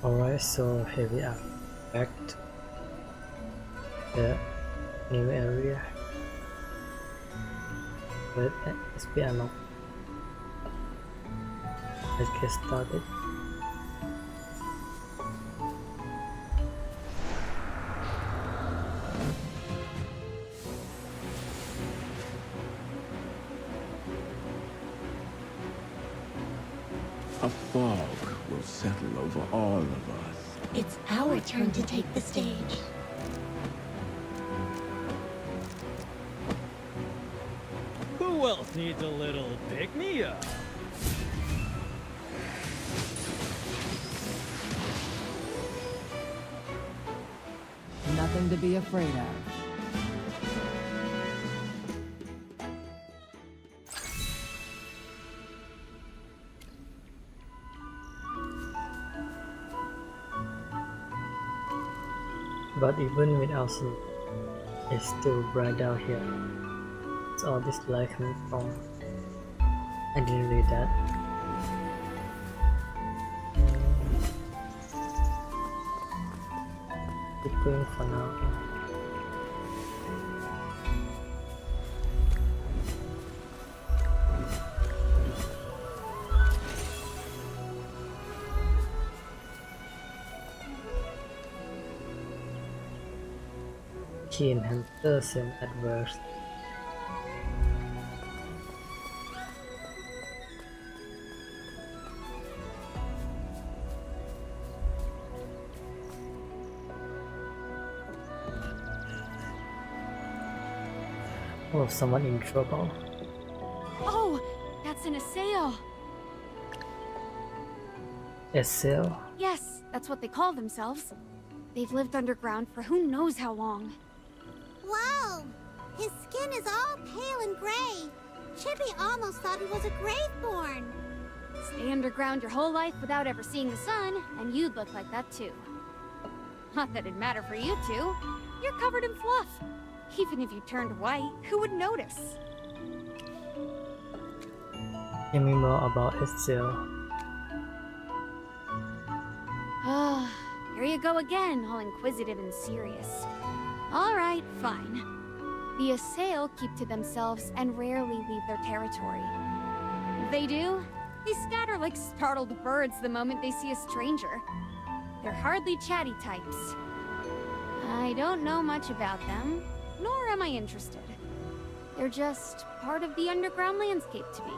Alright, so here we are back to the new area. Let's be unlocked. Let's get started. A fog will settle over all of us. It's our turn to take the stage. Who else needs a little pick-me-up? Nothing to be afraid of. But even without sleep, it's still bright down here. It's all this light coming from. I didn't read that. Keep going for now. Keen Hunter seem adverse. Oh, someone in trouble. Oh, that's an assail. Essel? Yes, that's what they call themselves. They've lived underground for who knows how long. Whoa! His skin is all pale and gray. Chippy almost thought he was a graveborn. Stay underground your whole life without ever seeing the sun, and you'd look like that too. Not that it'd matter for you two. You're covered in fluff. Even if you turned white, who would notice? Tell me more about Essel. Ah, here you go again, all inquisitive and serious. All right, fine. The assail keep to themselves and rarely leave their territory. If they do, they scatter like startled birds the moment they see a stranger. They're hardly chatty types. I don't know much about them, nor am I interested. They're just part of the underground landscape to me.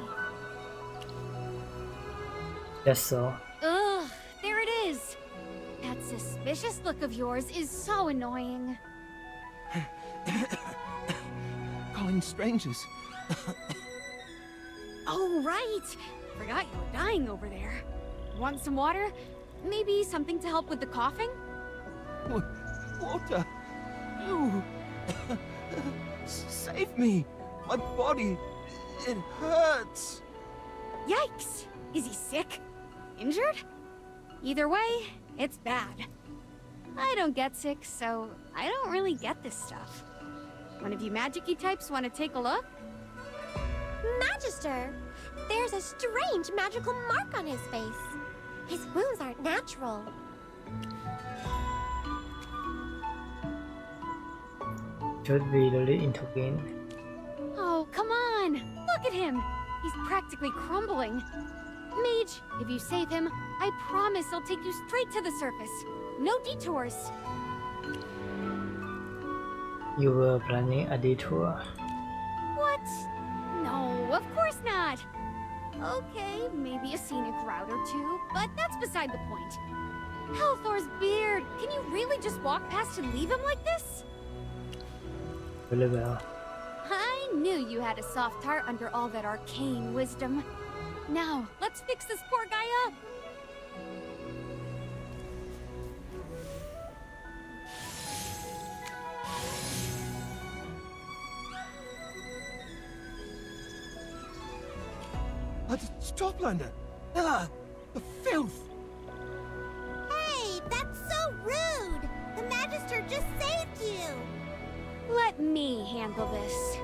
That's so. Ugh, there it is! That suspicious look of yours is so annoying. Calling strangers. Oh, right! Forgot you were dying over there. Want some water? Maybe something to help with the coughing? Water. No. Save me. My body. It hurts. Yikes! Is he sick? Injured? Either way, it's bad. I don't get sick, so I don't really get this stuff. One of you magic-y types want to take a look? Magister! There's a strange magical mark on his face. His wounds aren't natural. Should be really into game. Oh, come on! Look at him! He's practically crumbling. Mage, if you save him, I promise I'll take you straight to the surface. No detours. You were planning a detour. What? No, of course not. Okay, maybe a scenic route or two, but that's beside the point. Helthor's beard! Can you really just walk past and leave him like this? Really well. I knew you had a soft heart under all that arcane wisdom. Now, let's fix this poor guy up. Stop, Lander. Ah, the filth. Hey, that's so rude! The Magister just saved you! Let me handle this.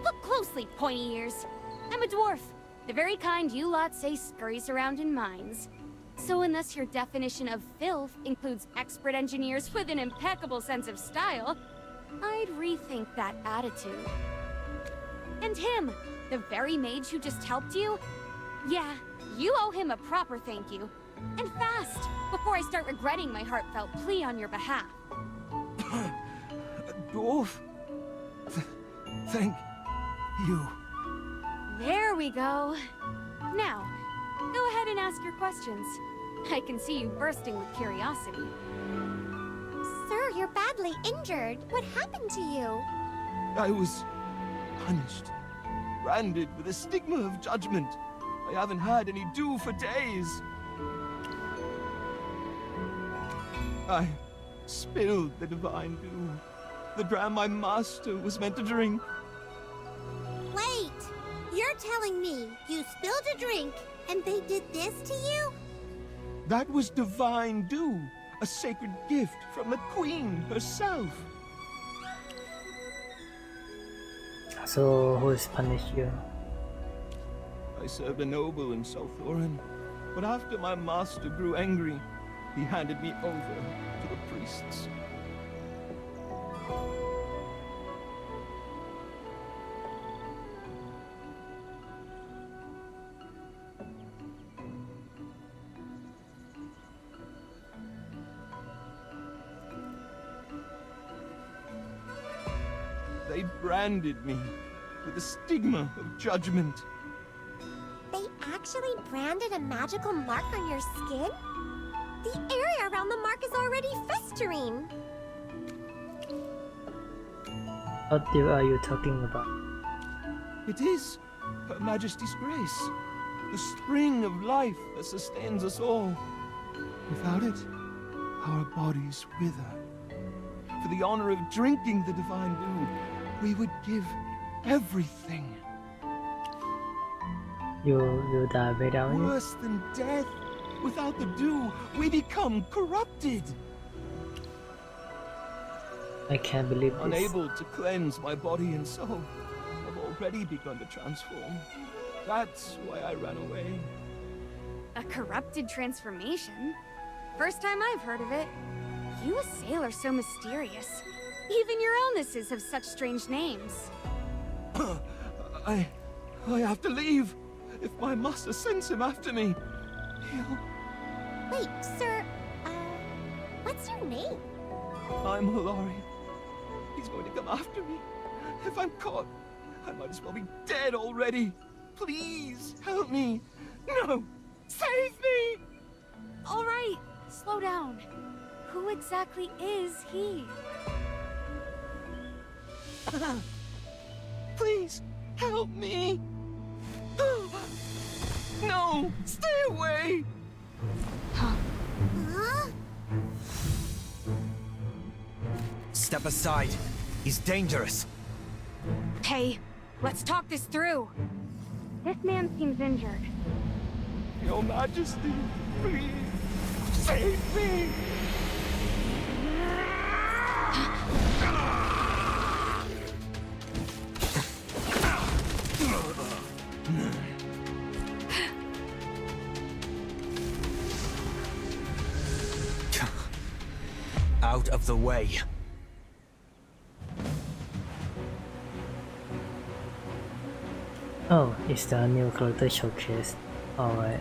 Look closely, pointy ears. I'm a dwarf. The very kind you lot say scurries around in mines. So unless your definition of filth includes expert engineers with an impeccable sense of style, I'd rethink that attitude. And him, the very mage who just helped you? Yeah, you owe him a proper thank you. And fast, before I start regretting my heartfelt plea on your behalf. Dwarf? Thank you. There we go. Now, go ahead and ask your questions. I can see you bursting with curiosity. Sir, you're badly injured. What happened to you? I was punished, branded with a stigma of judgment. I haven't had any dew for days. I spilled the divine dew, the dram my master was meant to drink. Wait! You're telling me you spilled a drink and they did this to you? That was divine dew, a sacred gift from the queen herself. So who's punished you? I served a noble in Southoran, but after my master grew angry, he handed me over to the priests. They branded me with the stigma of judgment. They actually branded a magical mark on your skin? The area around the mark is already festering. What deal are you talking about? It is Her Majesty's grace, the spring of life that sustains us all. Without it, our bodies wither. For the honor of drinking the divine dew, we would give everything. You die without it? Worse than death. Without the dew, we become corrupted. I can't believe this. Unable to cleanse my body and soul, I've already begun to transform. That's why I ran away. A corrupted transformation? First time I've heard of it. You assail are so mysterious. Even your illnesses have such strange names. I have to leave. If my master sends him after me, he'll... Wait, sir, what's your name? I'm Hilari. He's going to come after me. If I'm caught, I might as well be dead already. Please, help me. No, save me! All right, slow down. Who exactly is he? Please, help me. No, stay away. Huh? Step aside. He's dangerous. Hey, let's talk this through. This man seems injured. Your Majesty, please, save me. Out of the way. Oh, it's the new character showcase. Alright.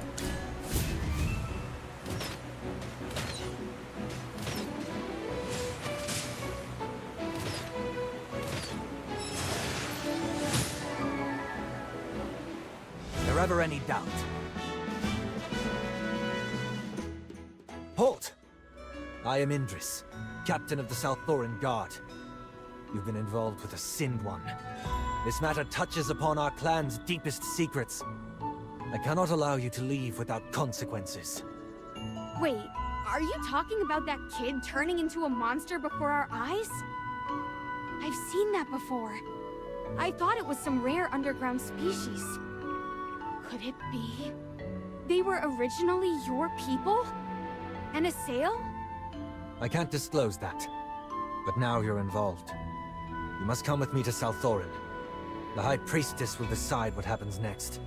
Is there ever any doubt? Halt! I am Indris, captain of the Southoran Guard. You've been involved with a Sinned One. This matter touches upon our clan's deepest secrets. I cannot allow you to leave without consequences. Wait, are you talking about that kid turning into a monster before our eyes? I've seen that before. I thought it was some rare underground species. Could it be? They were originally your people? And Assail? I can't disclose that, but now you're involved. You must come with me to Southoran. The High Priestess will decide what happens next.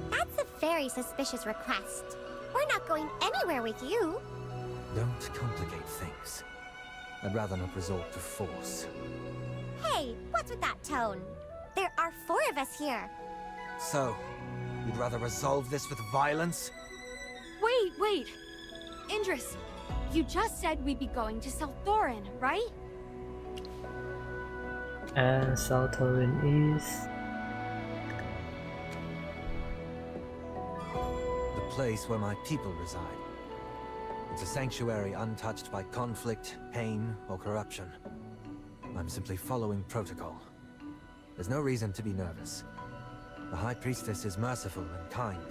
That's a very suspicious request. We're not going anywhere with you. Don't complicate things. I'd rather not resort to force. Hey, what's with that tone? There are 4 of us here. So, you'd rather resolve this with violence? Wait. Indris, you just said we'd be going to South Thorin, right? And South Thorin is The place where my people reside. It's a sanctuary untouched by conflict, pain, or corruption. I'm simply following protocol. There's no reason to be nervous. The High Priestess is merciful and kind.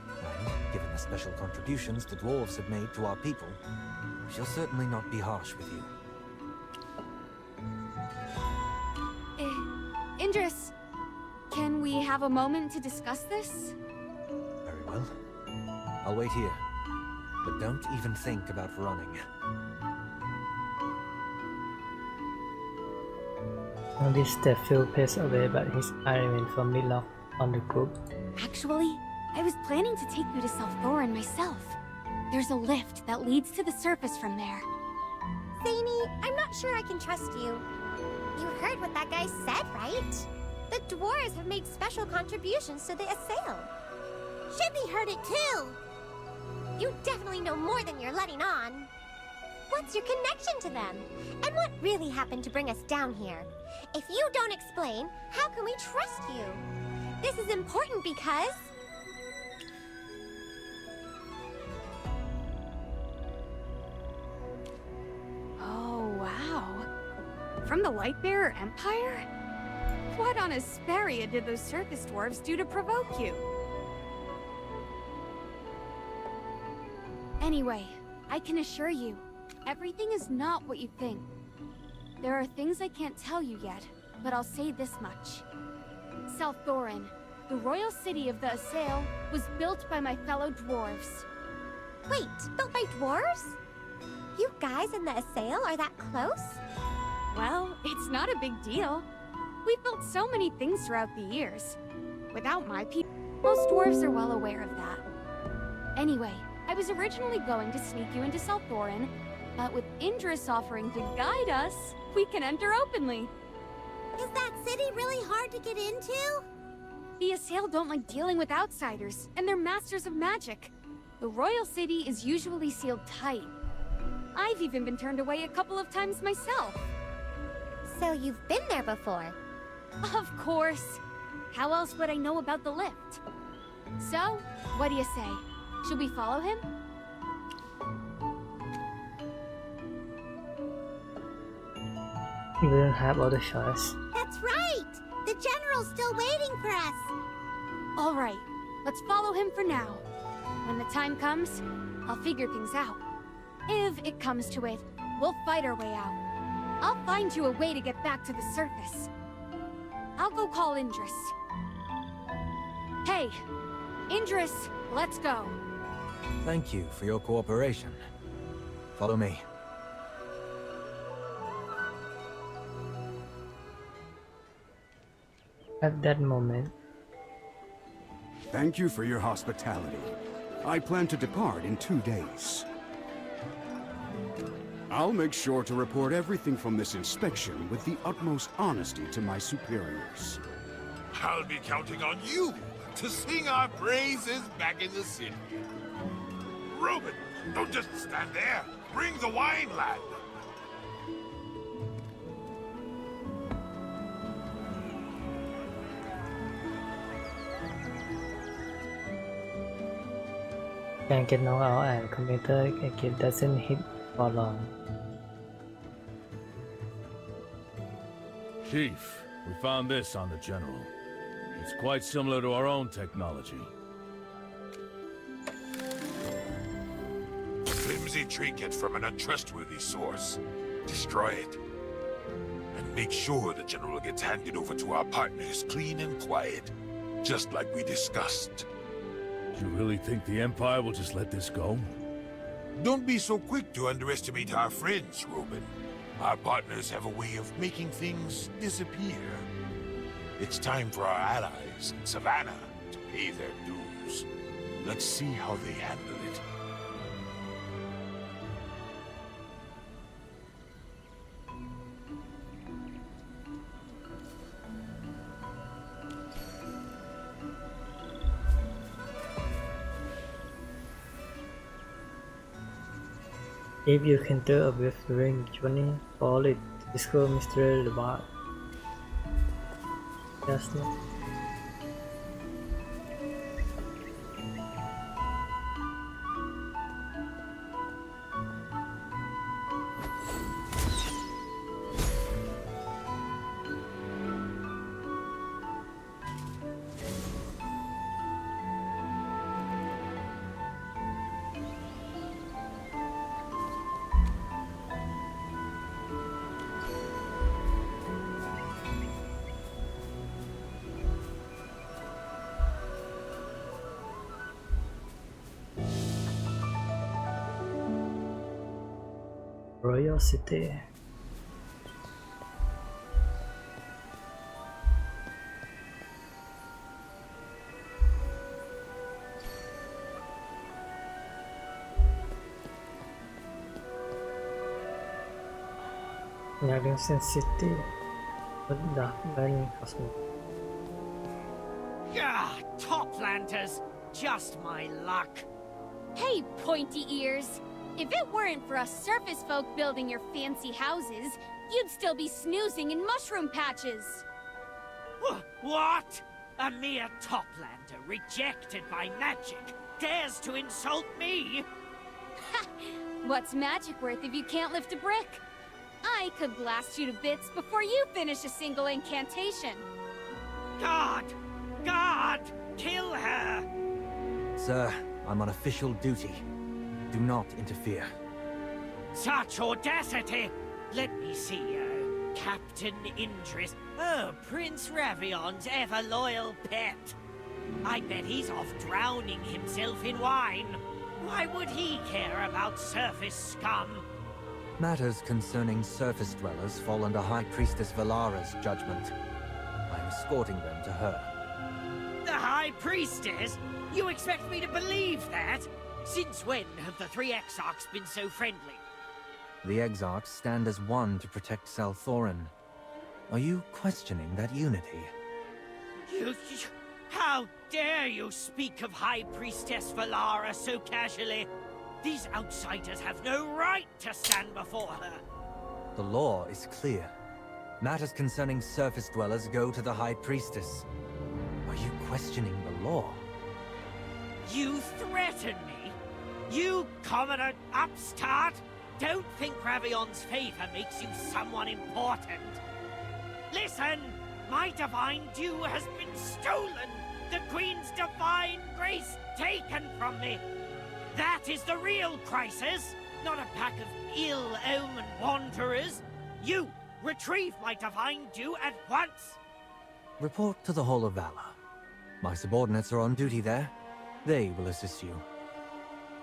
And, given the special contributions the dwarves have made to our people, she'll certainly not be harsh with you. Indris, can we have a moment to discuss this? Very well. I'll wait here. But don't even think about running. only step few paces away, but his eye remained firmly locked on the group. Actually, I was planning to take you to South Thorin myself. There's a lift that leads to the surface from there. Zany, I'm not sure I can trust you. You heard what that guy said, right? The dwarves have made special contributions to the assail. Shippy heard it too! You definitely know more than you're letting on. What's your connection to them? And what really happened to bring us down here? If you don't explain, how can we trust you? This is important because... Oh, wow. From the Lightbearer Empire? What on Asperia did those surface dwarves do to provoke you? Anyway, I can assure you, everything is not what you think. There are things I can't tell you yet, but I'll say this much. South Thorin, the royal city of the Assail, was built by my fellow dwarves. Wait, built by dwarves? You guys in the assail are that close? Well, it's not a big deal. We've built so many things throughout the years. Without my people, most dwarves are well aware of that. Anyway, I was originally going to sneak you into South Thorin, but with Indris offering to guide us, we can enter openly. Is that city really hard to get into? The Assail don't like dealing with outsiders, and they're masters of magic. The royal city is usually sealed tight. I've even been turned away a couple of times myself. So you've been there before? Of course. How else would I know about the lift? So, what do you say? Should we follow him? We don't have other choice. That's right! The general's still waiting for us! All right, let's follow him for now. When the time comes, I'll figure things out. If it comes to it, we'll fight our way out. I'll find you a way to get back to the surface. I'll go call Indris. Hey, Indris, let's go. Thank you for your cooperation. Follow me. At that moment, Thank you for your hospitality. I plan to depart in 2 days. I'll make sure to report everything from this inspection with the utmost honesty to my superiors. I'll be counting on you to sing our praises back in the city. Reuben, don't just stand there. Bring the wine, lad.การเก็บน้องเอาอ่านคอมพิวเตอร์เก็บ doesn't hit for long. Chief, we found this on the General. It's quite similar to our own technology. Flimsy trinket from an untrustworthy source. Destroy it. And make sure the General gets handed over to our partners clean and quiet. Just like we discussed. Do you really think the Empire will just let this go? Don't be so quick to underestimate our friends, Reuben. Our partners have a way of making things disappear. It's time for our allies in Savannah to pay their dues. Let's see how they handle it. If you enter a wave during the journey, follow it to discover mystery about. Yes, no. Royal City. Magnificent city with dark burning cosmos. Ah, Toplanders! Just my luck. Hey, pointy ears! If it weren't for us surface folk building your fancy houses, you'd still be snoozing in mushroom patches. What? A mere Toplander rejected by magic dares to insult me? Ha! What's magic worth if you can't lift a brick? I could blast you to bits before you finish a single incantation. God! God! Kill her! Sir, I'm on official duty. Do not interfere. Such audacity! Let me see, Captain Interest. Oh, Prince Ravion's ever-loyal pet. I bet he's off drowning himself in wine. Why would he care about surface scum? Matters concerning surface dwellers fall under High Priestess Valara's judgment. I'm escorting them to her. The High Priestess? You expect me to believe that? Since when have the three Exarchs been so friendly? The Exarchs stand as one to protect Salthorin. Are you questioning that unity? How dare you speak of High Priestess Valara so casually? These outsiders have no right to stand before her. The law is clear. Matters concerning surface dwellers go to the High Priestess. Are you questioning the law? You threaten me? You commoner upstart? Don't think Ravion's favor makes you someone important. Listen! My divine due has been stolen! The Queen's divine grace taken from me! That is the real crisis, not a pack of ill-omened wanderers! You, retrieve my divine due at once! Report to the Hall of Valor. My subordinates are on duty there. They will assist you.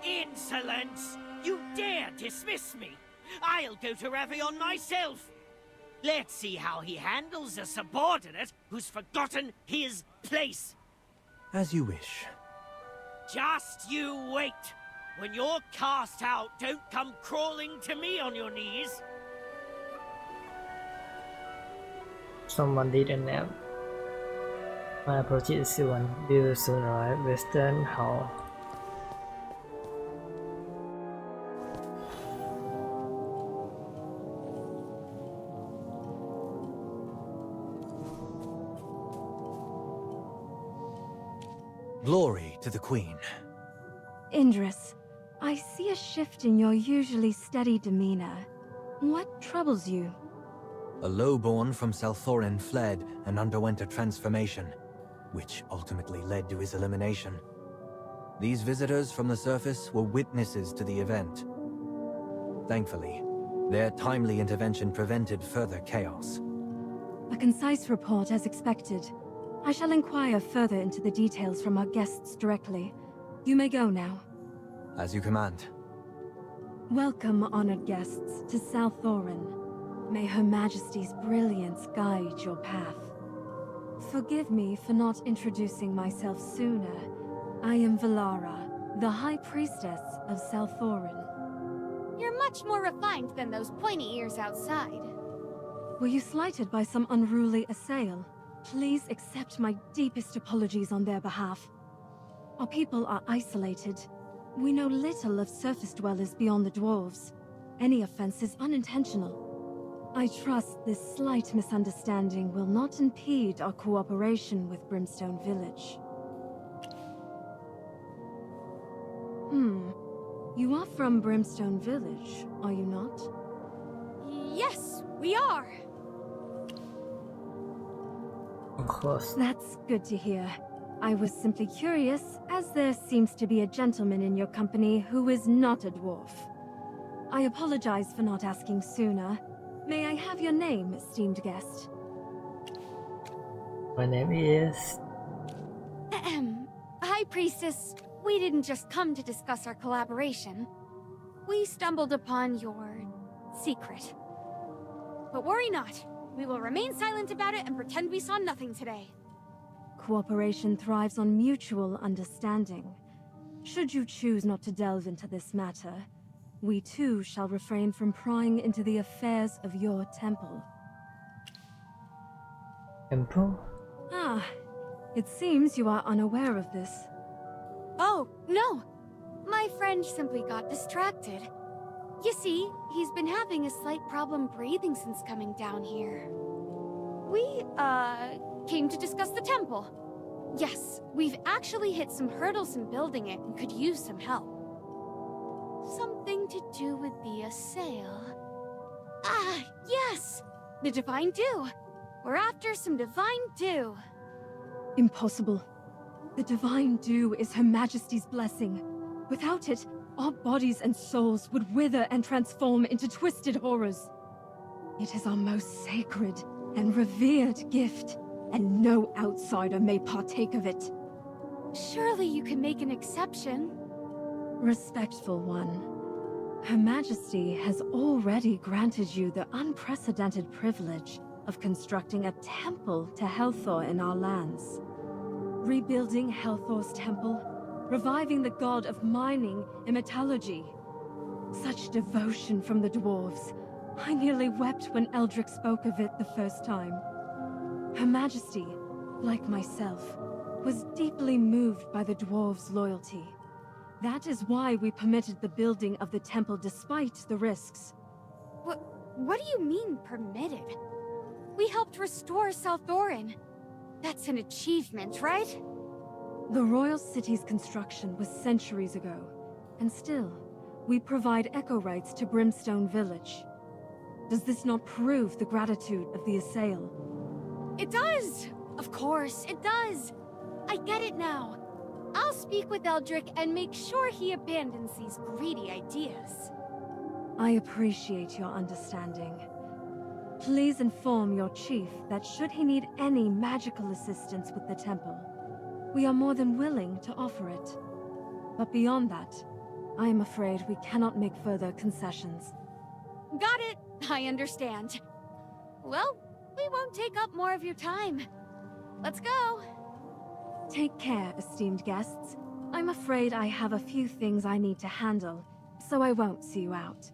Insolence! You dare dismiss me! I'll go to Ravion myself! Let's see how he handles a subordinate who's forgotten his place! As you wish. Just you wait! When you're cast out, don't come crawling to me on your knees! Someone did a nap. My approaches is soon. We will soon arrive. Western Hall. Glory to the Queen. Indris, I see a shift in your usually steady demeanor. What troubles you? A lowborn from Salthorin fled and underwent a transformation, which ultimately led to his elimination. These visitors from the surface were witnesses to the event. Thankfully, their timely intervention prevented further chaos. A concise report as expected. I shall inquire further into the details from our guests directly. You may go now. As you command. Welcome, honored guests, to Salthorin. May Her Majesty's brilliance guide your path. Forgive me for not introducing myself sooner. I am Valara, the High Priestess of Salthorin. You're much more refined than those pointy ears outside. Were you slighted by some unruly assail? Please accept my deepest apologies on their behalf. Our people are isolated. We know little of surface dwellers beyond the dwarves. Any offense is unintentional. I trust this slight misunderstanding will not impede our cooperation with Brimstone Village. You are from Brimstone Village, are you not? Yes, we are. Of course. That's good to hear. I was simply curious, as there seems to be a gentleman in your company who is not a dwarf. I apologize for not asking sooner. May I have your name, esteemed guest? My name is... Ahem. High Priestess, we didn't just come to discuss our collaboration. We stumbled upon your secret. But worry not. We will remain silent about it and pretend we saw nothing today. Cooperation thrives on mutual understanding. Should you choose not to delve into this matter, we too shall refrain from prying into the affairs of your temple. Temple? Ah, it seems you are unaware of this. Oh, no. My friend simply got distracted. You see, he's been having a slight problem breathing since coming down here. We, came to discuss the temple. Yes, we've actually hit some hurdles in building it and could use some help. Something to do with the assail. Ah, yes! The Divine Dew! We're after some Divine Dew. Impossible. The Divine Dew is Her Majesty's blessing. Without it, our bodies and souls would wither and transform into twisted horrors. It is our most sacred and revered gift, and no outsider may partake of it. Surely you can make an exception. Respectful one. Her Majesty has already granted you the unprecedented privilege of constructing a temple to Helthor in our lands. Rebuilding Helthor's temple, reviving the god of mining and metallurgy. Such devotion from the dwarves. I nearly wept when Eldrick spoke of it the first time. Her Majesty, like myself, was deeply moved by the dwarves' loyalty. That is why we permitted the building of the temple despite the risks. What do you mean, permitted? We helped restore Salthorin. That's an achievement, right? The royal city's construction was centuries ago, and still, we provide echo rights to Brimstone Village. Does this not prove the gratitude of the assail? It does! Of course, it does! I get it now. I'll speak with Eldrick and make sure he abandons these greedy ideas. I appreciate your understanding. Please inform your chief that should he need any magical assistance with the temple, we are more than willing to offer it. But beyond that, I am afraid we cannot make further concessions. Got it! I understand. Well, we won't take up more of your time. Let's go! Take care, esteemed guests. I'm afraid I have a few things I need to handle, so I won't see you out.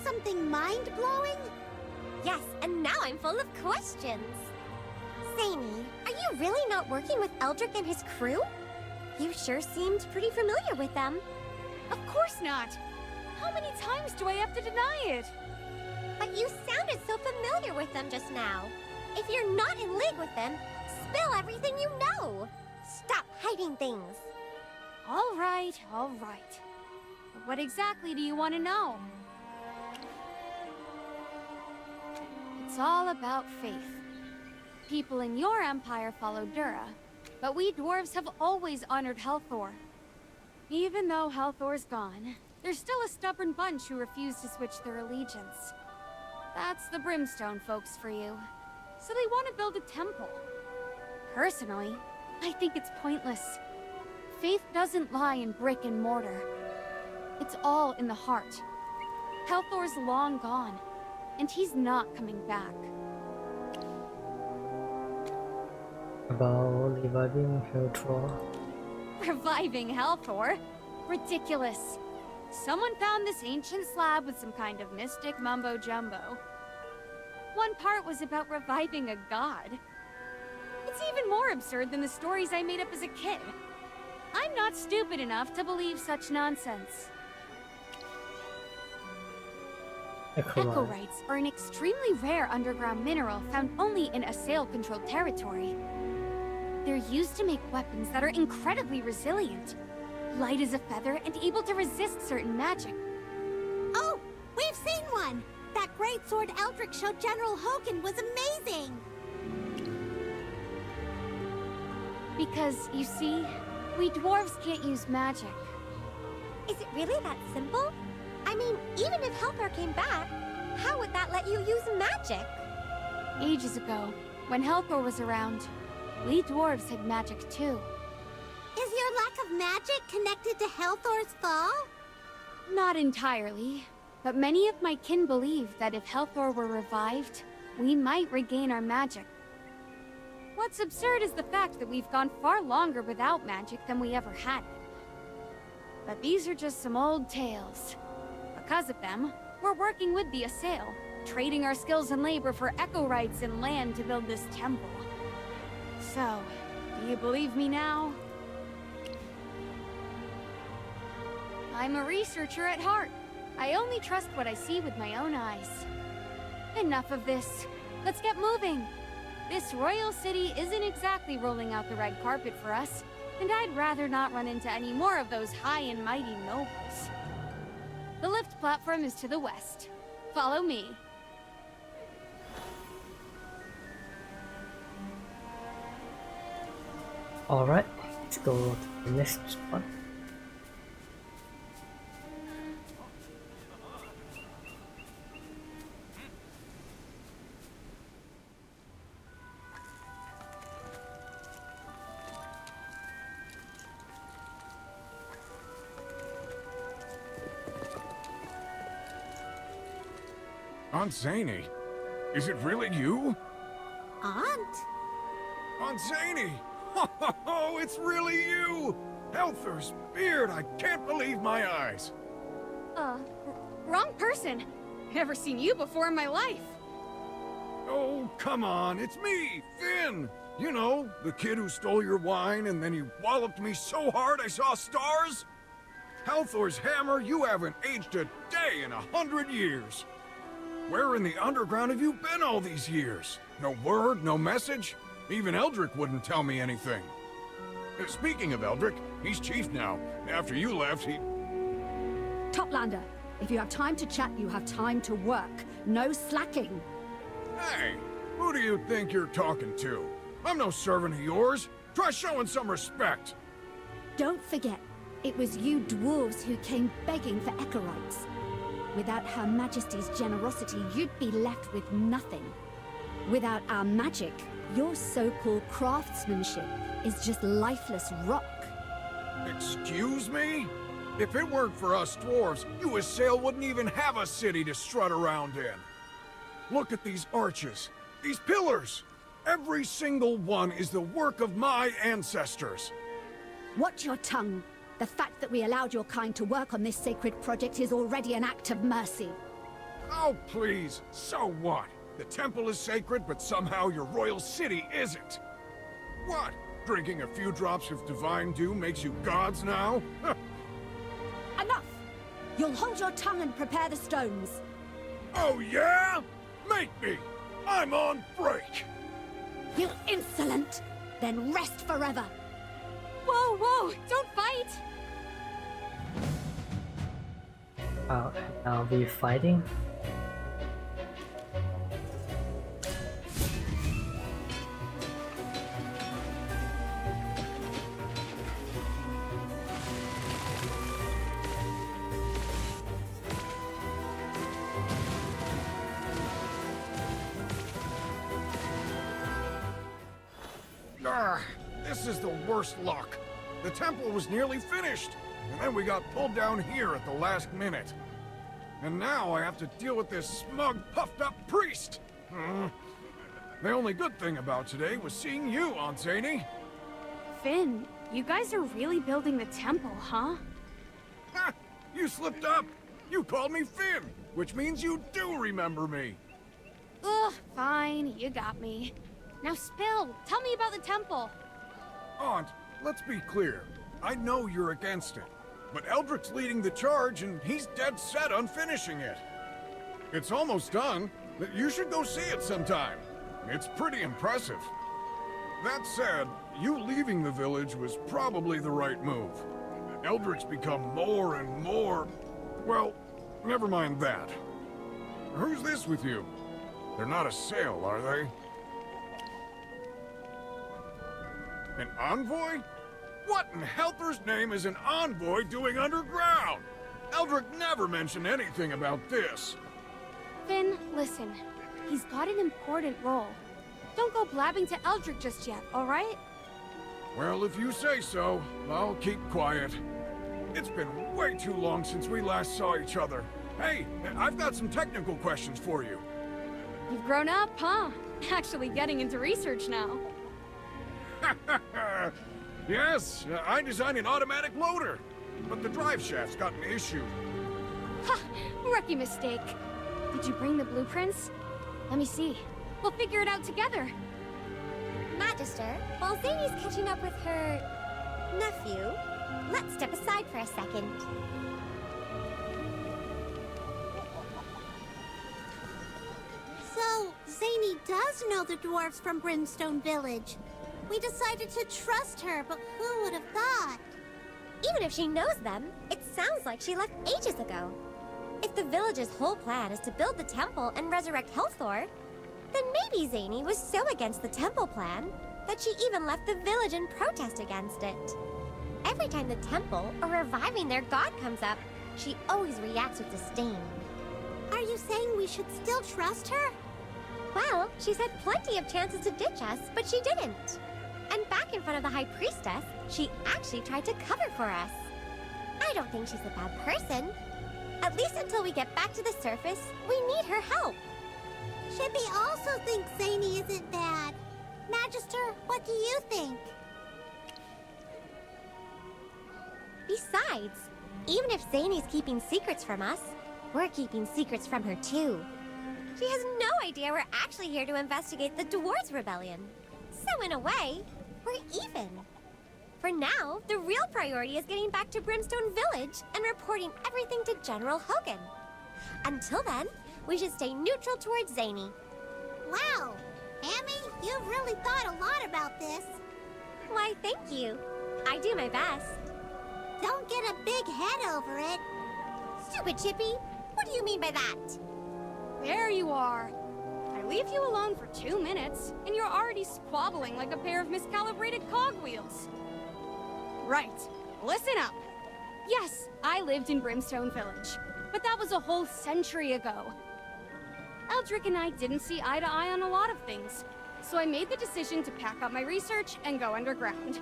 something mind-blowing? Yes, and now I'm full of questions. Zany, are you really not working with Eldrick and his crew? You sure seemed pretty familiar with them. Of course not! How many times do I have to deny it? But you sounded so familiar with them just now. If you're not in league with them, spill everything you know. Stop hiding things. All right, all right. But what exactly do you want to know? It's all about faith. People in your empire follow Dura, but we dwarves have always honored Helthor. Even though Helthor's gone, there's still a stubborn bunch who refuse to switch their allegiance. That's the Brimstone folks for you. So they want to build a temple. Personally, I think it's pointless. Faith doesn't lie in brick and mortar. It's all in the heart. Helthor's long gone, and he's not coming back. About reviving Helthor. Reviving Helthor? Ridiculous. Someone found this ancient slab with some kind of mystic mumbo-jumbo. One part was about reviving a god. It's even more absurd than the stories I made up as a kid. I'm not stupid enough to believe such nonsense. Echorites are an extremely rare underground mineral found only in Assail-controlled territory. They're used to make weapons that are incredibly resilient, light as a feather and able to resist certain magic. Oh, we've seen one! That great sword Eldrick showed General Hogan was amazing! Because, you see, we dwarves can't use magic. Is it really that simple? I mean, even if Helthor came back, how would that let you use magic? Ages ago, when Helthor was around, we dwarves had magic too. Is your lack of magic connected to Helthor's fall? Not entirely, but many of my kin believe that if Helthor were revived, we might regain our magic. What's absurd is the fact that we've gone far longer without magic than we ever had it. But these are just some old tales. Because of them, we're working with the Assail, trading our skills and labor for Echorites and land to build this temple. So, do you believe me now? I'm a researcher at heart. I only trust what I see with my own eyes. Enough of this. Let's get moving. This royal city isn't exactly rolling out the red carpet for us, and I'd rather not run into any more of those high and mighty nobles. The lift platform is to the west. Follow me. Alright, let's go to the next spot. Aunt Zany, is it really you? Aunt? Aunt Zany! Oh, it's really you! Helthor's beard, I can't believe my eyes! Wrong person. Never seen you before in my life. Oh, come on, it's me, Finn! You know, the kid who stole your wine and then you walloped me so hard I saw stars? Helthor's hammer, you haven't aged a day in 100 years. Where in the underground have you been all these years? No word, no message? Even Eldrick wouldn't tell me anything. Speaking of Eldrick, he's chief now. After you left, he... Toplander, if you have time to chat, you have time to work. No slacking. Hey, who do you think you're talking to? I'm no servant of yours. Try showing some respect. Don't forget, it was you dwarves who came begging for Echorites. Without Her Majesty's generosity, you'd be left with nothing. Without our magic, your so-called craftsmanship is just lifeless rock. Excuse me? If it weren't for us dwarves, you Assail wouldn't even have a city to strut around in. Look at these arches, these pillars. Every single one is the work of my ancestors. Watch your tongue. The fact that we allowed your kind to work on this sacred project is already an act of mercy. Oh, please. So what? The temple is sacred, but somehow your royal city isn't. What? Drinking a few drops of divine dew makes you gods now? Enough! You'll hold your tongue and prepare the stones. Oh, yeah? Make me! I'm on break! You insolent! Then rest forever! Whoa, whoa! Don't fight! Are we fighting? This is the worst luck. The temple was nearly finished, and then we got pulled down here at the last minute. And now I have to deal with this smug, puffed-up priest. The only good thing about today was seeing you, Aunt Zany. Finn, you guys are really building the temple, huh? Ha! You slipped up. You called me Finn, which means you do remember me. Ugh, fine, you got me. Now spill, tell me about the temple. Aunt, let's be clear. I know you're against it, but Eldric's leading the charge and he's dead set on finishing it. It's almost done, but you should go see it sometime. It's pretty impressive. That said, you leaving the village was probably the right move. Eldric's become more and more... well, never mind that. Who's this with you? They're not a sail, are they? An envoy? What in Helper's name is an envoy doing underground? Eldric never mentioned anything about this. Finn, listen. He's got an important role. Don't go blabbing to Eldric just yet, alright? Well, if you say so, I'll keep quiet. It's been way too long since we last saw each other. Hey, I've got some technical questions for you. You've grown up, huh? Actually getting into research now. Yes, I designed an automatic loader, but the drive shaft's got an issue. Ha! Rookie mistake. Did you bring the blueprints? Let me see. We'll figure it out together. Magister, while Zany's catching up with her... nephew, let's step aside for a second. So, Zany does know the dwarves from Brimstone Village. We decided to trust her, but who would have thought? Even if she knows them, it sounds like she left ages ago. If the village's whole plan is to build the temple and resurrect Helthor, then maybe Zany was so against the temple plan that she even left the village in protest against it. Every time the temple or reviving their god comes up, she always reacts with disdain. Are you saying we should still trust her? Well, she's had plenty of chances to ditch us, but she didn't. And back in front of the High Priestess, she actually tried to cover for us. I don't think she's a bad person. At least until we get back to the surface, we need her help. Chippy also thinks Zany isn't bad. Magister, what do you think? Besides, even if Zany's keeping secrets from us, we're keeping secrets from her too. She has no idea we're actually here to investigate the Dwarves' Rebellion. So in a way, we're even. For now, the real priority is getting back to Brimstone Village and reporting everything to General Hogan. Until then, we should stay neutral towards Zany. Wow! Amy, you've really thought a lot about this. Why, thank you. I do my best. Don't get a big head over it. Stupid Chippy! What do you mean by that? There you are. I leave you alone for 2 minutes, and you're already squabbling like a pair of miscalibrated cogwheels. Right. Listen up. Yes, I lived in Brimstone Village, but that was a whole century ago. Eldric and I didn't see eye to eye on a lot of things, so I made the decision to pack up my research and go underground.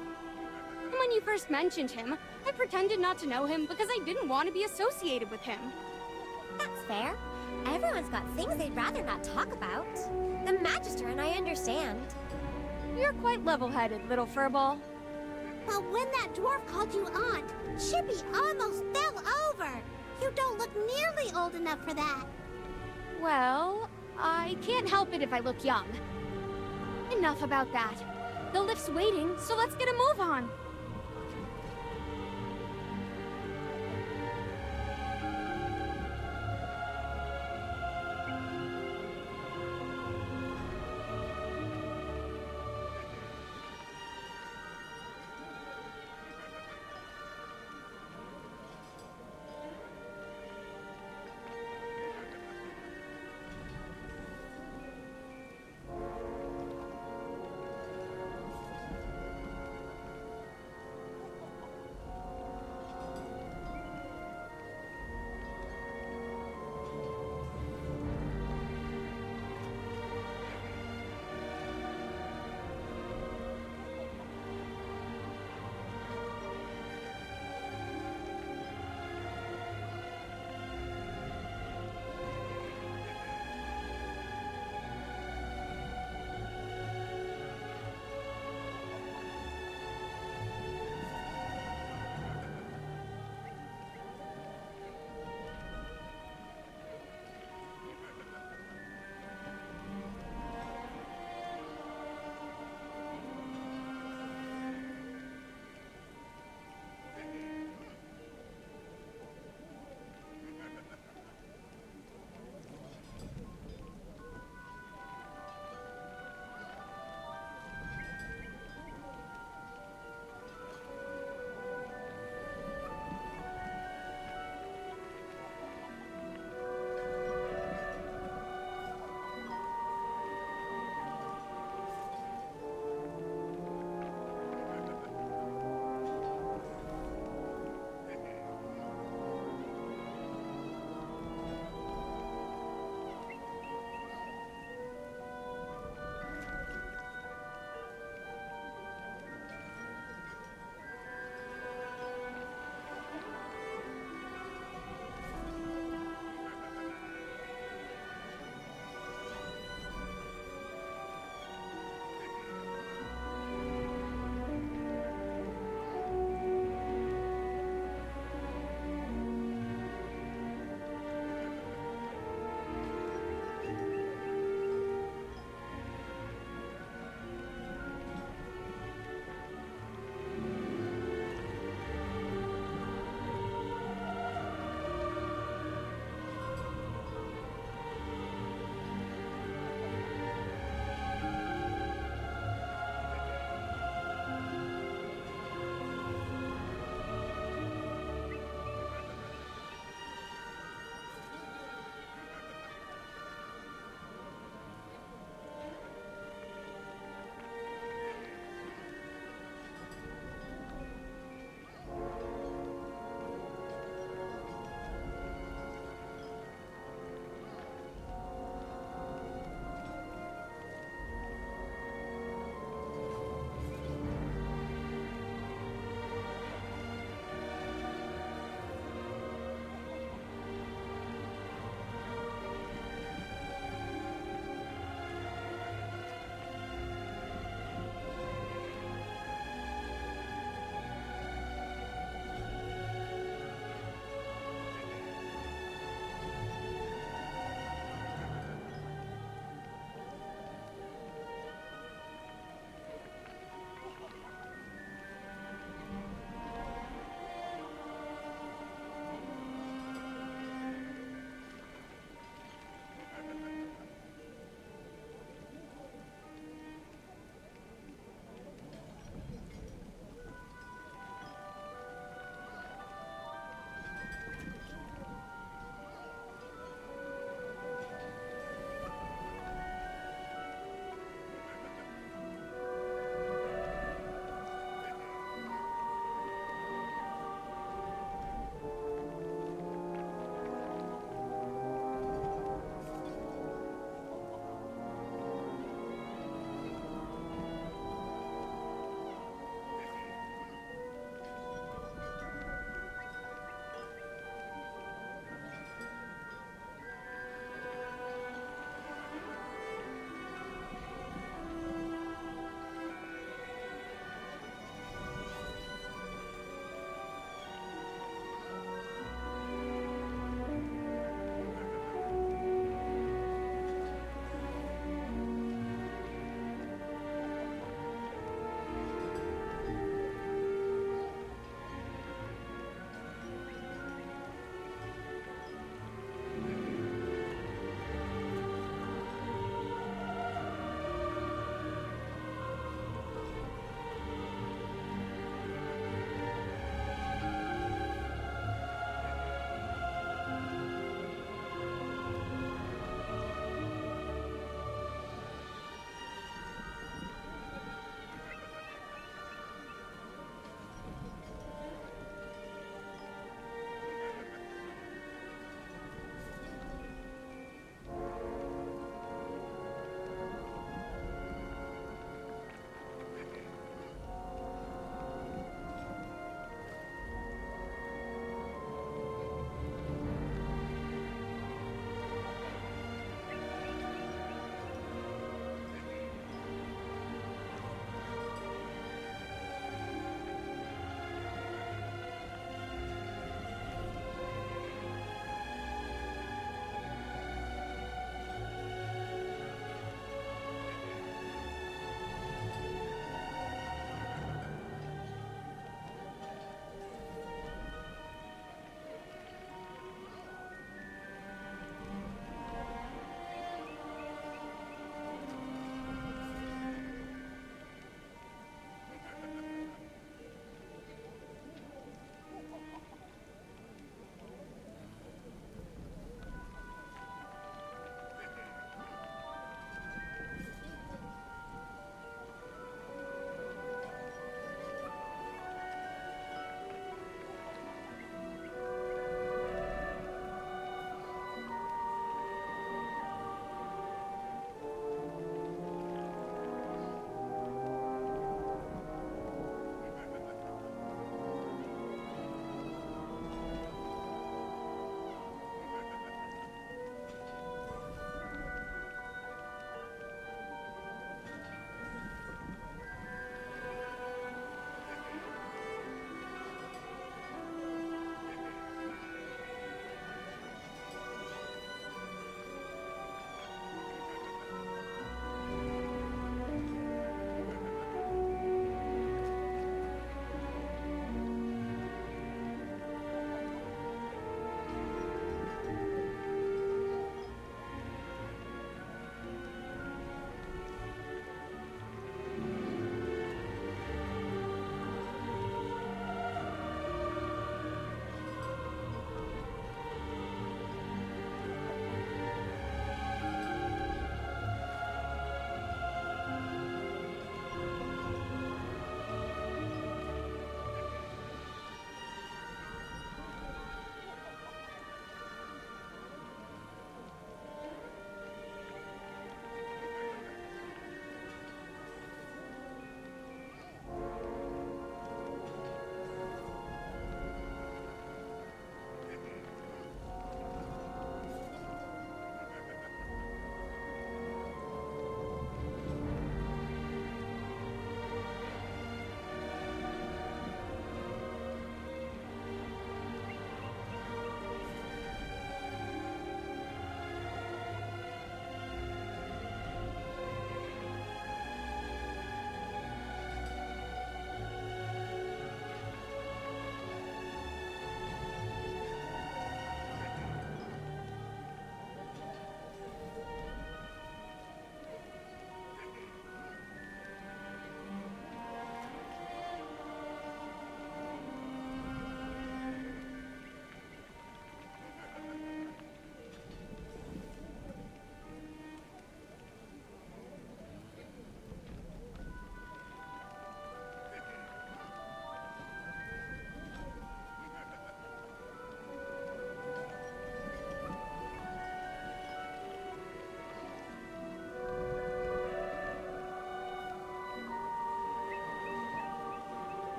And when you first mentioned him, I pretended not to know him because I didn't want to be associated with him. That's fair. Everyone's got things they'd rather not talk about. The Magister and I understand. You're quite level-headed, little furball. But when that dwarf called you aunt, Chippy almost fell over. You don't look nearly old enough for that. Well, I can't help it if I look young. Enough about that. The lift's waiting, so let's get a move on.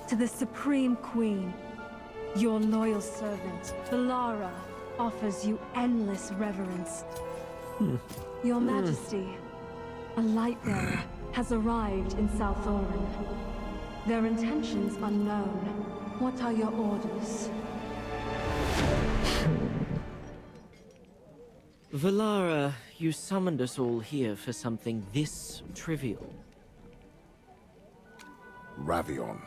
To the Supreme Queen, your loyal servant, Valara, offers you endless reverence. Your Majesty, a light bearer has arrived in South Thorin. Their intentions unknown. What are your orders? Valara, you summoned us all here for something this trivial. Ravion,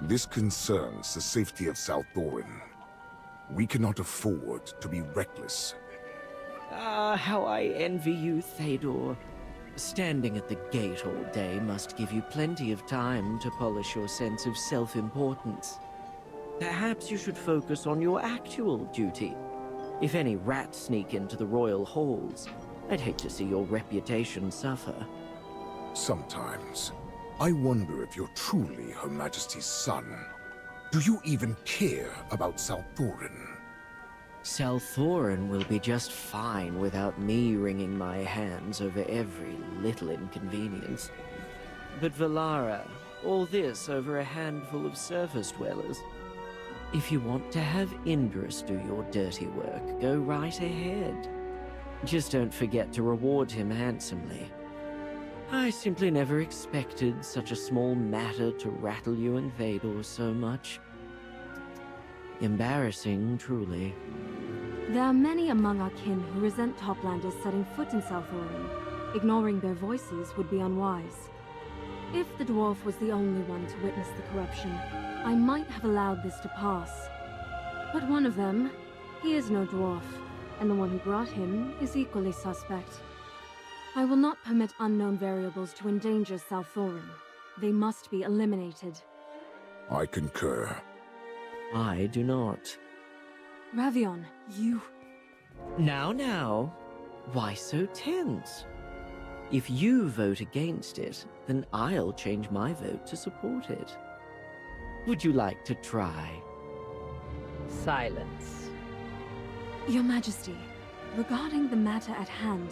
this concerns the safety of South Thorin. We cannot afford to be reckless. Ah, how I envy you, Théodore. Standing at the gate all day must give you plenty of time to polish your sense of self-importance. Perhaps you should focus on your actual duty. If any rats sneak into the royal halls, I'd hate to see your reputation suffer. Sometimes, I wonder if you're truly Her Majesty's son. Do you even care about South Thorin? South Thorin will be just fine without me wringing my hands over every little inconvenience. But Valara, all this over a handful of surface dwellers. If you want to have Indris do your dirty work, go right ahead. Just don't forget to reward him handsomely. I simply never expected such a small matter to rattle you and Théodore so much. Embarrassing, truly. There are many among our kin who resent Toplanders setting foot in South Thorin. Ignoring their voices would be unwise. If the dwarf was the only one to witness the corruption, I might have allowed this to pass. But one of them, he is no dwarf, and the one who brought him is equally suspect. I will not permit unknown variables to endanger South Thorin. They must be eliminated. I concur. I do not. Ravion, you... Now, why so tense? If you vote against it, then I'll change my vote to support it. Would you like to try? Silence. Your Majesty, regarding the matter at hand...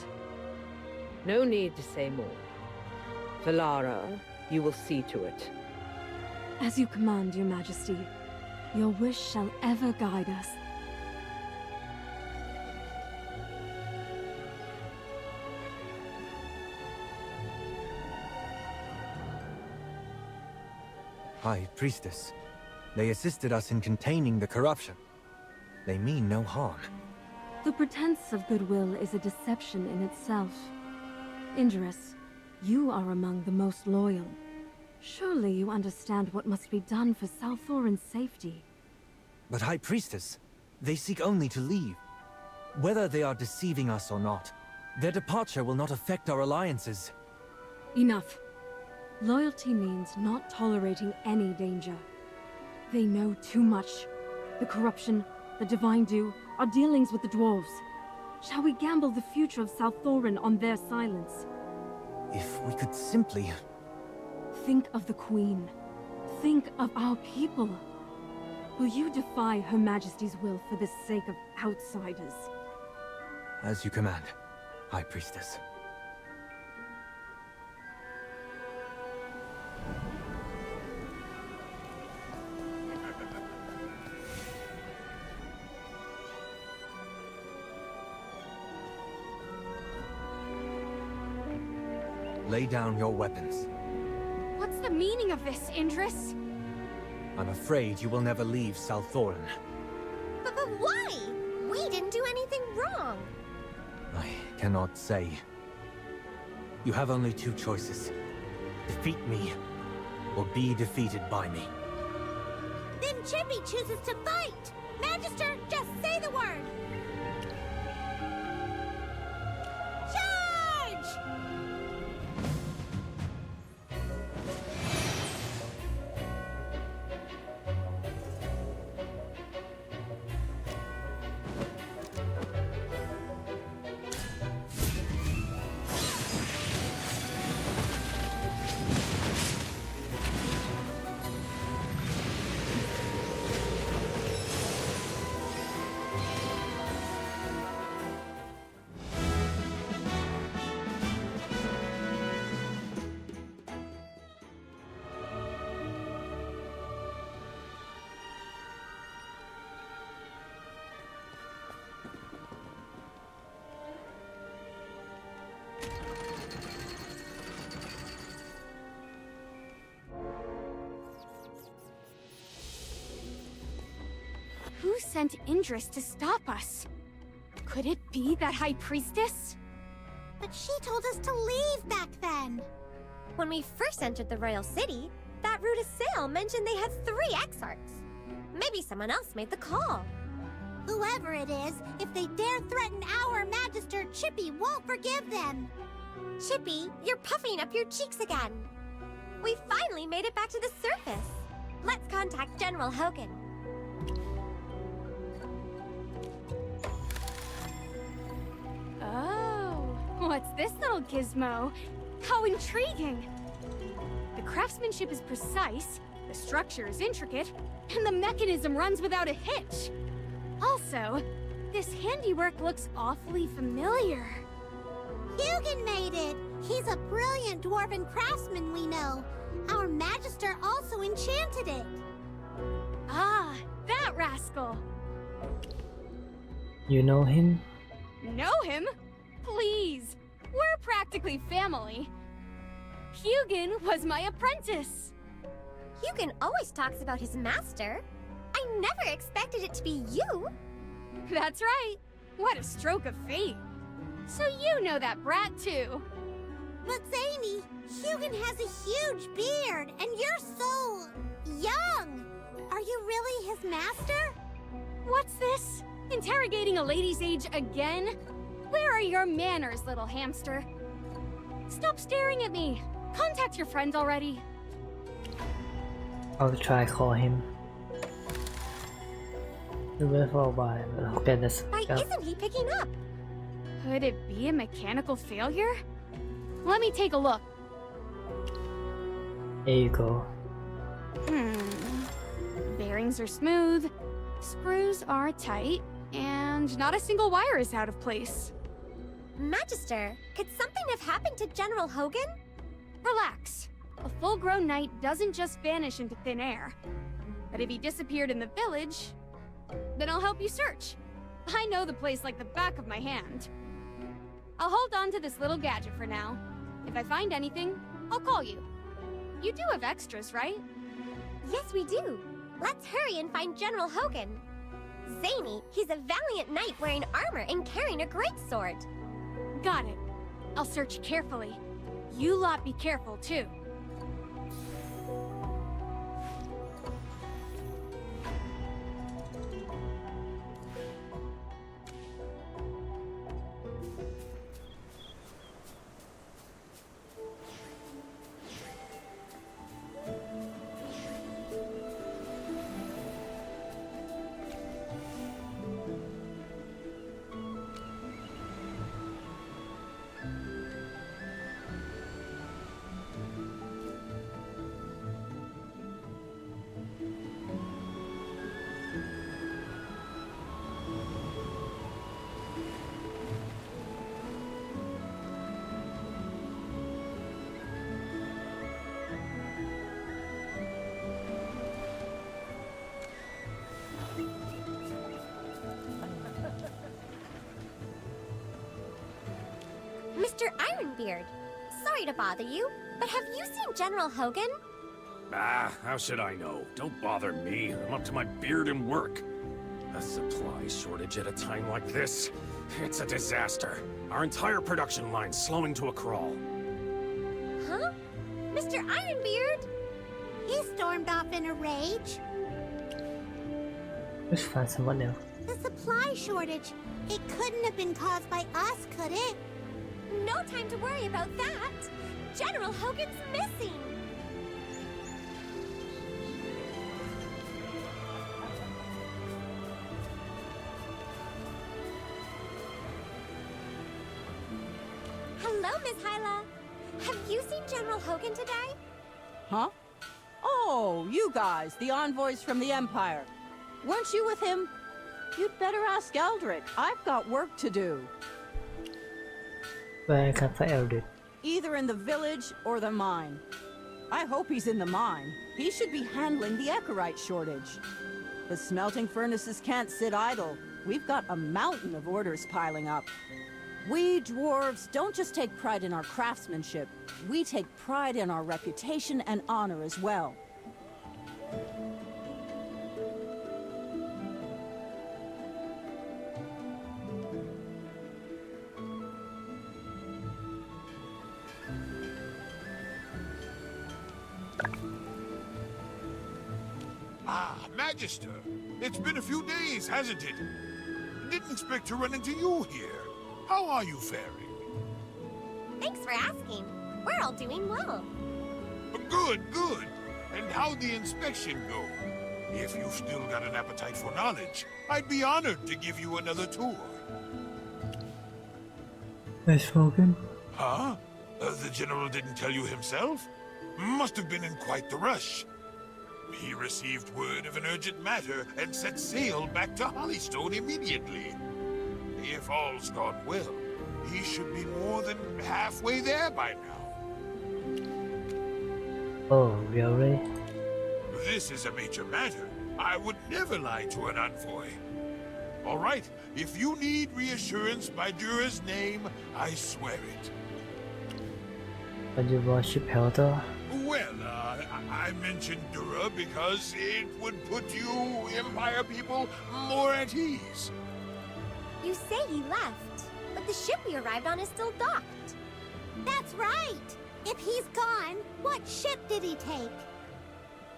No need to say more. Valara, you will see to it. As you command, Your Majesty. Your wish shall ever guide us. High Priestess. They assisted us in containing the corruption. They mean no harm. The pretense of goodwill is a deception in itself. Indris, you are among the most loyal. Surely you understand what must be done for South Thorin's safety. But High Priestess, they seek only to leave. Whether they are deceiving us or not, their departure will not affect our alliances. Enough. Loyalty means not tolerating any danger. They know too much. The corruption, the Divine Dew, our dealings with the dwarves. Shall we gamble the future of South Thorin on their silence? If we could simply... Think of the Queen. Think of our people. Will you defy Her Majesty's will for the sake of outsiders? As you command, High Priestess. Lay down your weapons. What's the meaning of this, Indris? I'm afraid you will never leave South Thorin. But why? We didn't do anything wrong. I cannot say. You have only two choices. Defeat me, or be defeated by me. Then Chippy chooses to fight! Magister, just say the word! Charge! sent Indris to stop us. Could it be that High Priestess? But she told us to leave back then. When we first entered the royal city, that rude Assail mentioned they had 3 exarchs. Maybe someone else made the call. Whoever it is, if they dare threaten our Magister, Chippy won't forgive them. Chippy, you're puffing up your cheeks again. We finally made it back to the surface. Let's contact General Hogan. Oh, what's this little gizmo? How intriguing! The craftsmanship is precise, the structure is intricate, and the mechanism runs without a hitch. Also, this handiwork looks awfully familiar. Hugin made it! He's a brilliant dwarven craftsman we know. Our Magister also enchanted it. Ah, that rascal! You know him? Know him? Please! We're practically family. Hugin was my apprentice. Hugin always talks about his master. I never expected it to be you. That's right. What a stroke of fate. So you know that brat too. But Zany, Hugin has a huge beard, and you're so... young! Are you really his master? What's this? Interrogating a lady's age again? Where are your manners, little hamster? Stop staring at me. Contact your friend already. I'll try call him. Wait for a while. Okay, let's Why isn't he picking up? Could it be a mechanical failure? Let me take a look. There you go. Bearings are smooth, screws are tight, and not a single wire is out of place. Magister, could something have happened to General Hogan? Relax. A full-grown knight doesn't just vanish into thin air. But if he disappeared in the village, then I'll help you search. I know the place like the back of my hand. I'll hold on to this little gadget for now. If I find anything, I'll call you. You do have extras, right? Yes, we do. Let's hurry and find General Hogan. Zany, he's a valiant knight wearing armor and carrying a greatsword. Got it. I'll search carefully. You lot be careful, too. Mr. Ironbeard, sorry to bother you, but have you seen General Hogan? Ah, how should I know? Don't bother me. I'm up to my beard and work. A supply shortage at a time like this? It's a disaster. Our entire production line's slowing to a crawl. Huh? Mr. Ironbeard? He stormed off in a rage. Let's find someone else. The supply shortage. It couldn't have been caused by us, could it? No time to worry about that. General Hogan's missing. Hello, Miss Hyla. Have you seen General Hogan today? Huh? Oh, you guys, the envoys from the Empire. Weren't you with him? You'd better ask Eldrick. I've got work to do. Where can I find Eldrick? Either in the village or the mine. I hope he's in the mine. He should be handling the Echorite shortage. The smelting furnaces can't sit idle. We've got a mountain of orders piling up. We dwarves don't just take pride in our craftsmanship. We take pride in our reputation and honor as well. Ah, Magister. It's been a few days, hasn't it? Didn't expect to run into you here. How are you faring? Thanks for asking. We're all doing well. Good, good. And how'd the inspection go? If you've still got an appetite for knowledge, I'd be honored to give you another tour. Nice spoken. Huh? The General didn't tell you himself? Must have been in quite the rush. He received word of an urgent matter and set sail back to Hollystone immediately. If all's gone well, he should be more than halfway there by now. Oh, really? This is a major matter. I would never lie to an envoy. All right, if you need reassurance by Dura's name, I swear it. But you worship Helder? Well, I mentioned Dura because it would put you Empire people more at ease. You say he left, but the ship we arrived on is still docked. That's right! If he's gone, what ship did he take?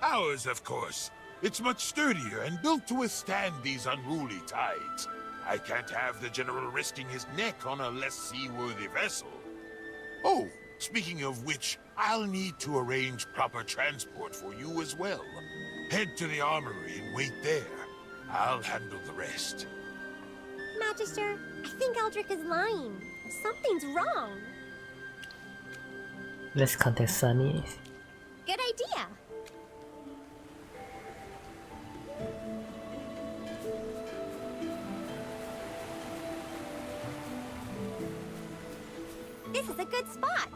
Ours, of course. It's much sturdier and built to withstand these unruly tides. I can't have the General risking his neck on a less seaworthy vessel. Oh, speaking of which, I'll need to arrange proper transport for you as well. Head to the armory and wait there. I'll handle the rest. Magister, I think Eldrick is lying. Something's wrong. Let's contact Sunny. Good idea. This is a good spot.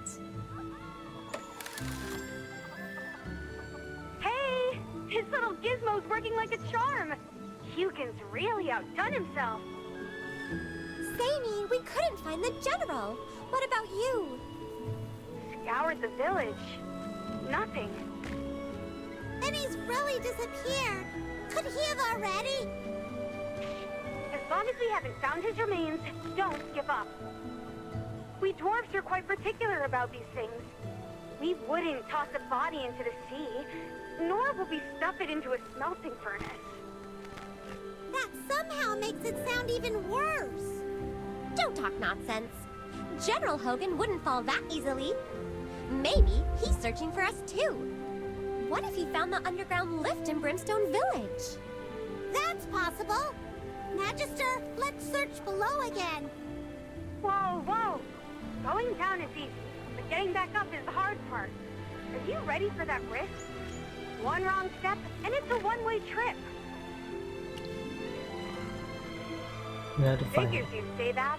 Hey! His little gizmo's working like a charm. Hugin's really outdone himself. Zany, we couldn't find the General. What about you? Scoured the village. Nothing. Then he's really disappeared. Could he have already? As long as we haven't found his remains, don't give up. We dwarves are quite particular about these things. We wouldn't toss a body into the sea, nor would we stuff it into a smelting furnace. That somehow makes it sound even worse. Don't talk nonsense. General Hogan wouldn't fall that easily. Maybe he's searching for us too. What if he found the underground lift in Brimstone Village? That's possible. Magister, let's search below again. Whoa, whoa! Going down is easy, but getting back up is the hard part. Are you ready for that risk? One wrong step, and it's a one-way trip. We have to find Figures you'd say that.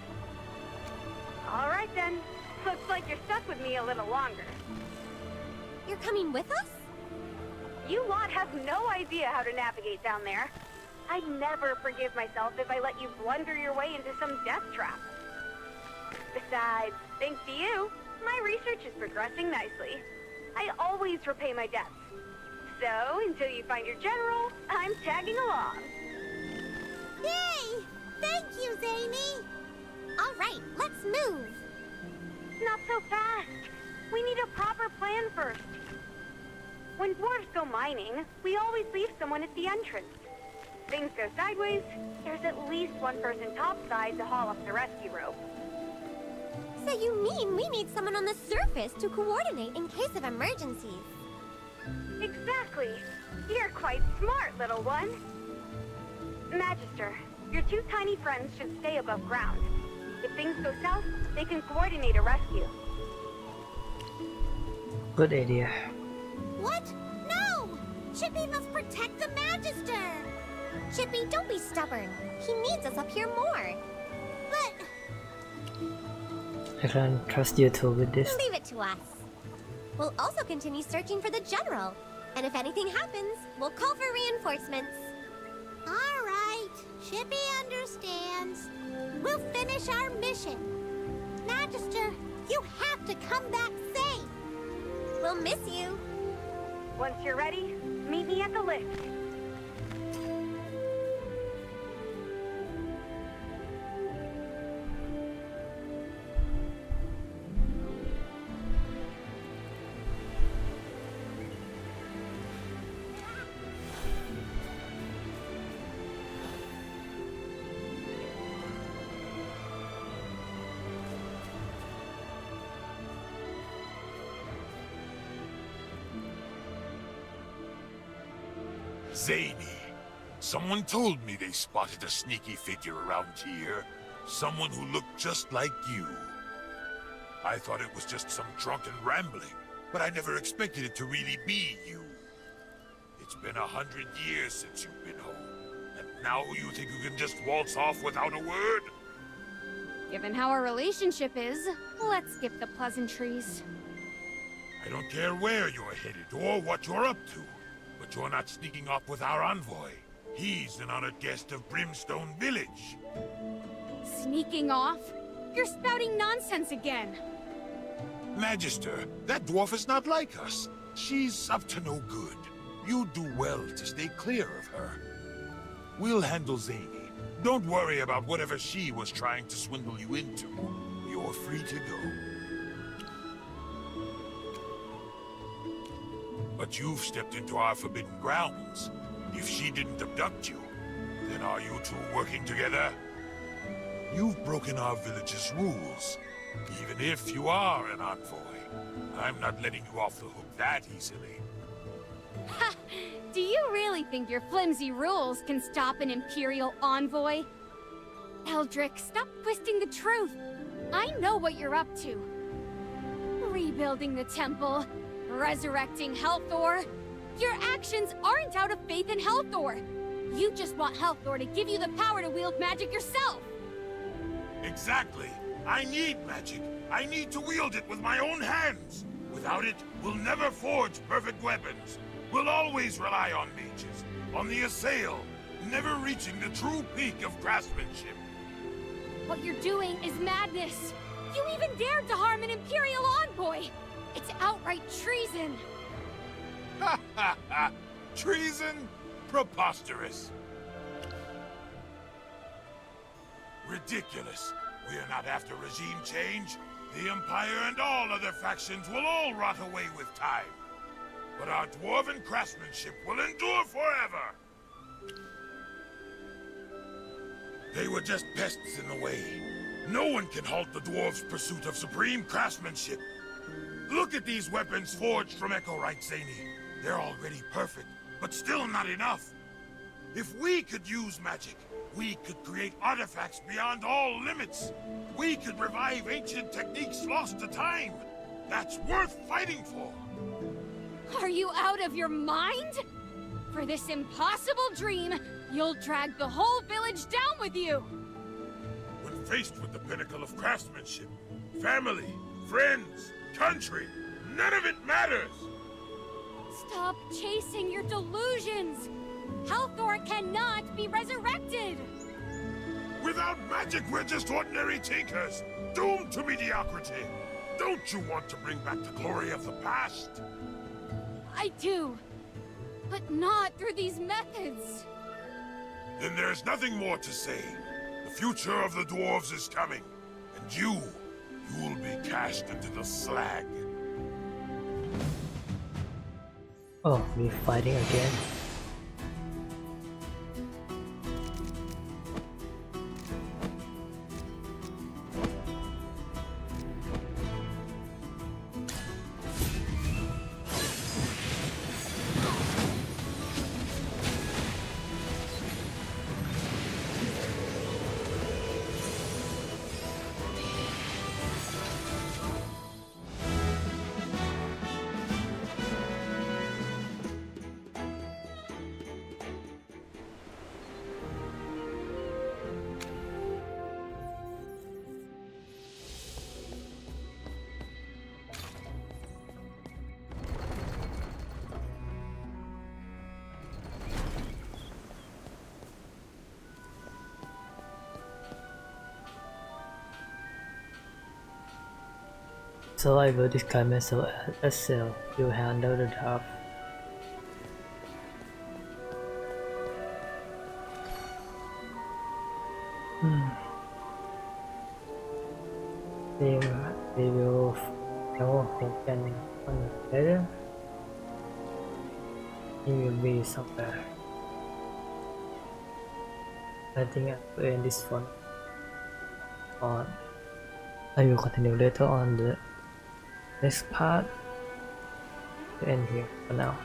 All right then. Looks like you're stuck with me a little longer. You're coming with us? You lot have no idea how to navigate down there. I'd never forgive myself if I let you blunder your way into some death trap. Besides, thanks to you, my research is progressing nicely. I always repay my debts. So, until you find your general, I'm tagging along. Yay! Thank you, Zany! All right, let's move. Not so fast. We need a proper plan first. When dwarves go mining, we always leave someone at the entrance. Things go sideways, there's at least one person topside to haul up the rescue rope. So you mean we need someone on the surface to coordinate in case of emergencies? Exactly. You're quite smart, little one. Magister, your two tiny friends should stay above ground. If things go south, they can coordinate a rescue. Good idea. What? No! Chippy must protect the Magister! Chippy, don't be stubborn. He needs us up here more. But I can't trust you two with this. leave it to us. We'll also continue searching for the General. And if anything happens, we'll call for reinforcements. all right, Chippy understands. We'll finish our mission. Magister, you have to come back safe. We'll miss you. Once you're ready, meet me at the lift. Zany. Someone told me they spotted a sneaky figure around here. Someone who looked just like you. I thought it was just some drunken rambling, but I never expected it to really be you. It's been 100 years since you've been home, and now you think you can just waltz off without a word? Given how our relationship is, let's skip the pleasantries. I don't care where you're headed or what you're up to, but you're not sneaking off with our envoy. He's an honored guest of Brimstone Village. Sneaking off? You're spouting nonsense again. Magister, that dwarf is not like us. She's up to no good. You do well to stay clear of her. We'll handle Zany. Don't worry about whatever she was trying to swindle you into. You're free to go. But you've stepped into our forbidden grounds. If she didn't abduct you, then are you two working together? You've broken our village's rules. Even if you are an envoy, I'm not letting you off the hook that easily. Ha! Do you really think your flimsy rules can stop an Imperial envoy? Eldrick, stop twisting the truth. I know what you're up to. Rebuilding the temple, resurrecting Helthor. Your actions aren't out of faith in Helthor. You just want Helthor to give you the power to wield magic yourself. Exactly. I need magic. I need to wield it with my own hands. Without it, we'll never forge perfect weapons. We'll always rely on mages, on the assail, never reaching the true peak of craftsmanship. What you're doing is madness. You even dared to harm an Imperial envoy. It's outright treason. Ha ha ha! Treason? Preposterous. Ridiculous. We're not after regime change. The Empire and all other factions will all rot away with time. But our dwarven craftsmanship will endure forever! They were just pests in the way. No one can halt the dwarves' pursuit of supreme craftsmanship. Look at these weapons forged from Echorite Zany. They're already perfect, but still not enough. If we could use magic, we could create artifacts beyond all limits. We could revive ancient techniques lost to time. That's worth fighting for. Are you out of your mind? For this impossible dream, you'll drag the whole village down with you. When faced with the pinnacle of craftsmanship, family, friends, country, none of it matters. Stop chasing your delusions. Helthor cannot be resurrected. Without magic, we're just ordinary tinkers, doomed to mediocrity. Don't you want to bring back the glory of the past? I do, but not through these methods. Then there's nothing more to say. The future of the dwarves is coming, and you'll be cast into the slag. Oh, we're fighting again. So I will disguise myself as Cell. You handle the draft. Team review planning on later. It will be somewhere. I think I will end this one. On I will continue later on the next part to end here for now.